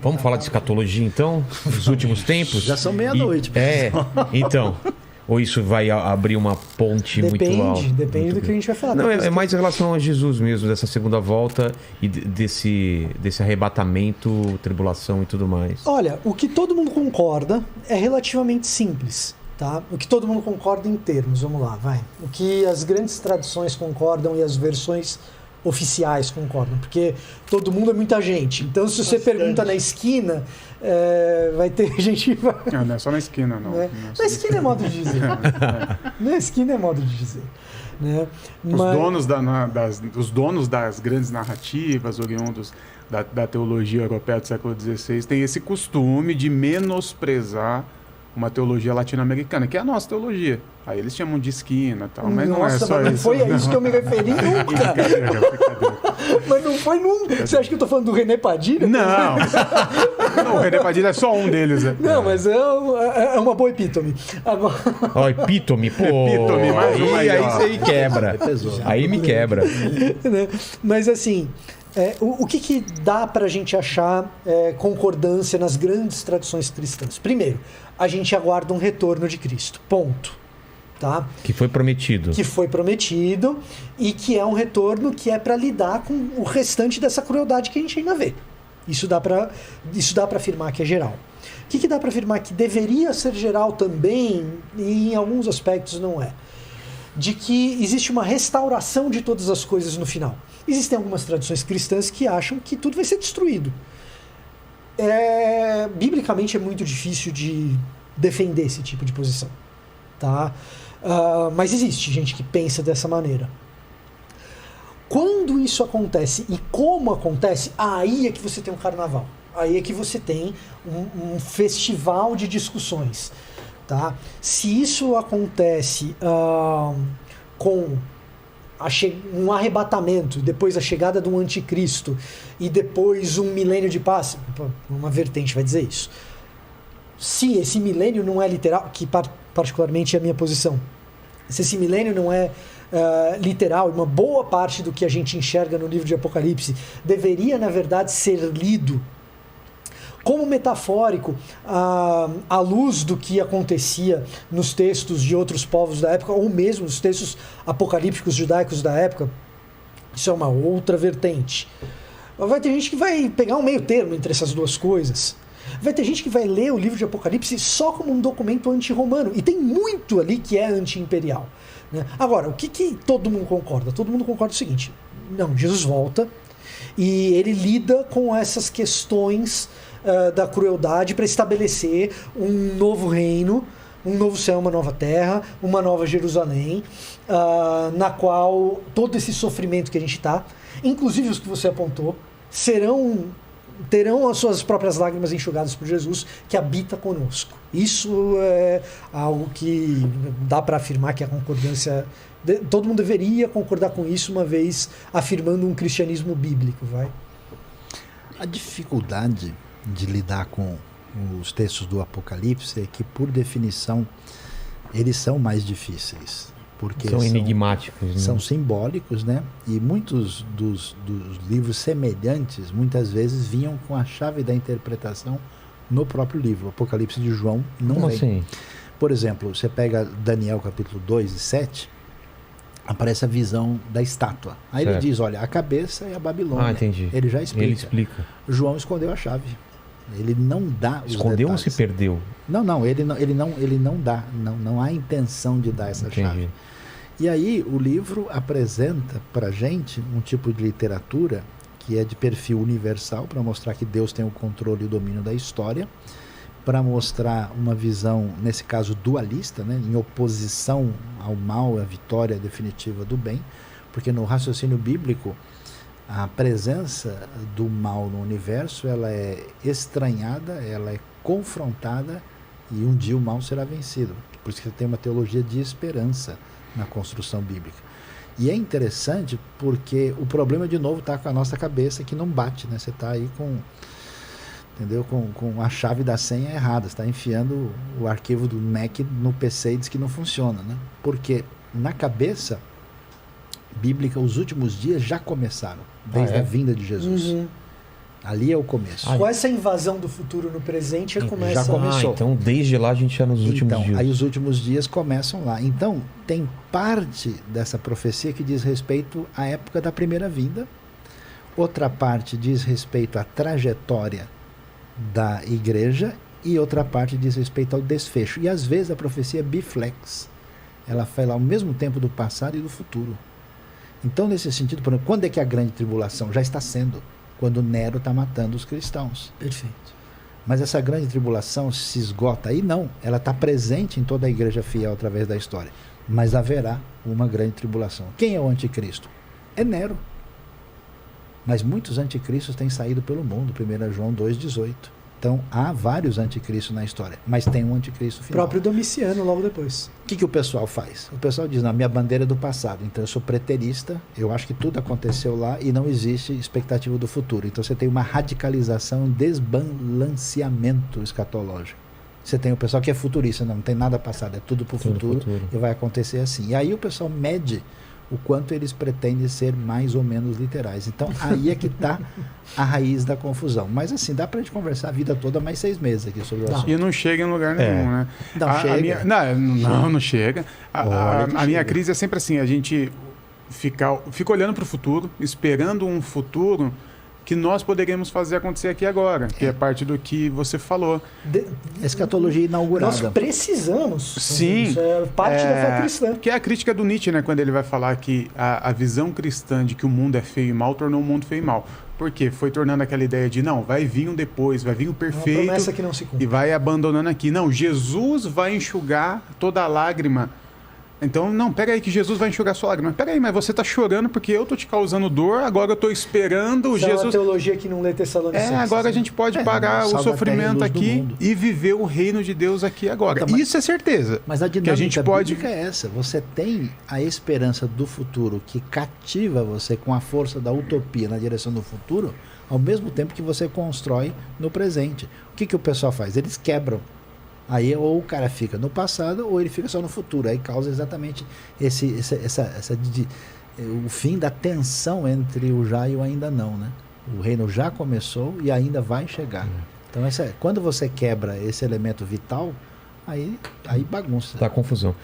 Vamos falar de escatologia, então? Dos últimos tempos? Já são meia-noite. Então... Ou isso vai abrir uma ponte muito alta? Depende do que a gente vai falar. Não, é mais em relação a Jesus mesmo, dessa segunda volta e desse arrebatamento, tribulação e tudo mais. Olha, o que todo mundo concorda é relativamente simples, tá? O que todo mundo concorda em termos, vamos lá, vai. O que as grandes tradições concordam e as versões oficiais concordam, porque todo mundo é muita gente. Então, se você pergunta na esquina, vai ter gente... Não é só na esquina, não. Na esquina é modo de dizer. Na esquina é modo de dizer. Né? Os donos das grandes narrativas, oriundos da teologia europeia do século XVI, têm esse costume de menosprezar uma teologia latino-americana, que é a nossa teologia. Aí eles chamam de esquina e tal, mas não é só isso. Não foi a isso que eu me referi nunca. Mas não foi nunca. Você acha que eu tô falando do René Padilha? Não. Não, o René Padilha é só um deles. Né? Não, mas é uma boa epítome. Agora... Ó, epítome, pô. Epítome, mais uma aí isso aí quebra. Aí me quebra. Mas assim... o que dá para a gente achar concordância nas grandes tradições cristãs? Primeiro, a gente aguarda um retorno de Cristo. Ponto. Tá? Que foi prometido. Que foi prometido e que é um retorno que é para lidar com o restante dessa crueldade que a gente ainda vê. Isso dá para afirmar que é geral. O que dá para afirmar que deveria ser geral também, e em alguns aspectos não é? De que existe uma restauração de todas as coisas no final. Existem algumas tradições cristãs que acham que tudo vai ser destruído. Biblicamente é muito difícil de defender esse tipo de posição. Tá? Mas existe gente que pensa dessa maneira. Quando isso acontece e como acontece, aí é que você tem um carnaval. Aí é que você tem um festival de discussões. Tá? Se isso acontece com um arrebatamento, depois a chegada de um anticristo e depois um milênio de paz, uma vertente vai dizer isso. Se esse milênio não é literal, que particularmente é a minha posição, se esse milênio não é literal, uma boa parte do que a gente enxerga no livro de Apocalipse deveria, na verdade, ser lido como metafórico à luz do que acontecia nos textos de outros povos da época, ou mesmo nos textos apocalípticos judaicos da época, isso é uma outra vertente. Vai ter gente que vai pegar um meio termo entre essas duas coisas. Vai ter gente que vai ler o livro de Apocalipse só como um documento anti-romano, e tem muito ali que é anti-imperial. Né? Agora, o que todo mundo concorda? Todo mundo concorda o seguinte: não, Jesus volta e ele lida com essas questões da crueldade para estabelecer um novo reino, um novo céu, uma nova terra, uma nova Jerusalém, na qual todo esse sofrimento que a gente está, inclusive os que você apontou, terão as suas próprias lágrimas enxugadas por Jesus, que habita conosco. Isso é algo que dá para afirmar que a concordância... Todo mundo deveria concordar com isso, uma vez afirmando um cristianismo bíblico. A dificuldade de lidar com os textos do Apocalipse é que, por definição, eles são mais difíceis. Porque são enigmáticos, né? São simbólicos, né? E muitos dos livros semelhantes, muitas vezes, vinham com a chave da interpretação no próprio livro. O Apocalipse de João não Como vem. Assim? Por exemplo, você pega Daniel capítulo 2 e 7, aparece a visão da estátua. Aí certo. Ele diz, olha, a cabeça é a Babilônia. Entendi. Ele já explica. Ele explica. João escondeu a chave. Ele não dá os Escondeu detalhes. ou se perdeu? Não, ele não dá. Não há intenção de dar essa Entendi. chave. E aí o livro apresenta para gente um tipo de literatura que é de perfil universal, para mostrar que Deus tem o controle e o domínio da história, para mostrar uma visão, nesse caso dualista, né, em oposição ao mal, à vitória definitiva do bem, porque no raciocínio bíblico a presença do mal no universo, ela é estranhada, ela é confrontada, e um dia o mal será vencido. Por isso que você tem uma teologia de esperança na construção bíblica. E é interessante porque o problema de novo está com a nossa cabeça, que não bate, né? Você está aí entendeu? Com a chave da senha errada, você está enfiando o arquivo do Mac no PC e diz que não funciona, né? Porque na cabeça bíblica os últimos dias já começaram, desde a vinda de Jesus. Uhum. Ali é o começo. Com essa invasão do futuro no presente, já começa... Já começou. Então desde lá a gente já nos últimos dias. Aí os últimos dias começam lá. Então, tem parte dessa profecia que diz respeito à época da primeira vinda. Outra parte diz respeito à trajetória da igreja e outra parte diz respeito ao desfecho. E às vezes a profecia é biflex. Ela fala ao mesmo tempo do passado e do futuro. Então, nesse sentido, por exemplo, quando é que a grande tribulação? Já está sendo. Quando Nero está matando os cristãos. Perfeito. Mas essa grande tribulação se esgota aí? Não. Ela está presente em toda a igreja fiel através da história. Mas haverá uma grande tribulação. Quem é o anticristo? É Nero. Mas muitos anticristos têm saído pelo mundo. 1 João 2,18. Então, há vários anticristos na história. Mas tem um anticristo O final. próprio Domiciano, logo depois. O que o pessoal faz? O pessoal diz, não, minha bandeira é do passado, então eu sou preterista, eu acho que tudo aconteceu lá e não existe expectativa do futuro. Então você tem uma radicalização, um desbalanceamento escatológico. Você tem o pessoal que é futurista, não tem nada passado, é tudo para o futuro e vai acontecer assim. E aí o pessoal mede o quanto eles pretendem ser mais ou menos literais. Então, aí é que está a raiz da confusão. Mas, assim, dá para a gente conversar a vida toda mais 6 meses aqui sobre o assunto. E não chega em lugar nenhum, né? Não chega. Não chega. A minha crise é sempre assim, a gente fica olhando para o futuro, esperando um futuro que nós poderíamos fazer acontecer aqui agora, que é parte do que você falou. Escatologia inaugurada. Nós precisamos. Sim. Isso é parte da fé cristã. Que é a crítica do Nietzsche, né? Quando ele vai falar que a visão cristã de que o mundo é feio e mal tornou o mundo feio e mal. Por quê? Foi tornando aquela ideia de, não, vai vir um depois, vai vir o perfeito. Uma promessa que não se cumpre. E vai abandonando aqui. Não, Jesus vai enxugar toda a lágrima. Então, não, pega aí que Jesus vai enxugar sua lágrima. Pega aí, mas você está chorando porque eu estou te causando dor, agora eu estou esperando Isso Jesus... é uma teologia que não lê Tessalonicenses. agora a gente pode parar o sofrimento aqui e viver o reino de Deus aqui agora. Então, isso é certeza. Mas a dinâmica que a gente pode... bíblica é essa. Você tem a esperança do futuro que cativa você com a força da utopia na direção do futuro, ao mesmo tempo que você constrói no presente. O que o pessoal faz? Eles quebram. Aí ou o cara fica no passado ou ele fica só no futuro. Aí causa exatamente o fim da tensão entre o já e o ainda não, né? O reino já começou e ainda vai chegar. Então quando você quebra esse elemento vital, aí bagunça. Dá confusão.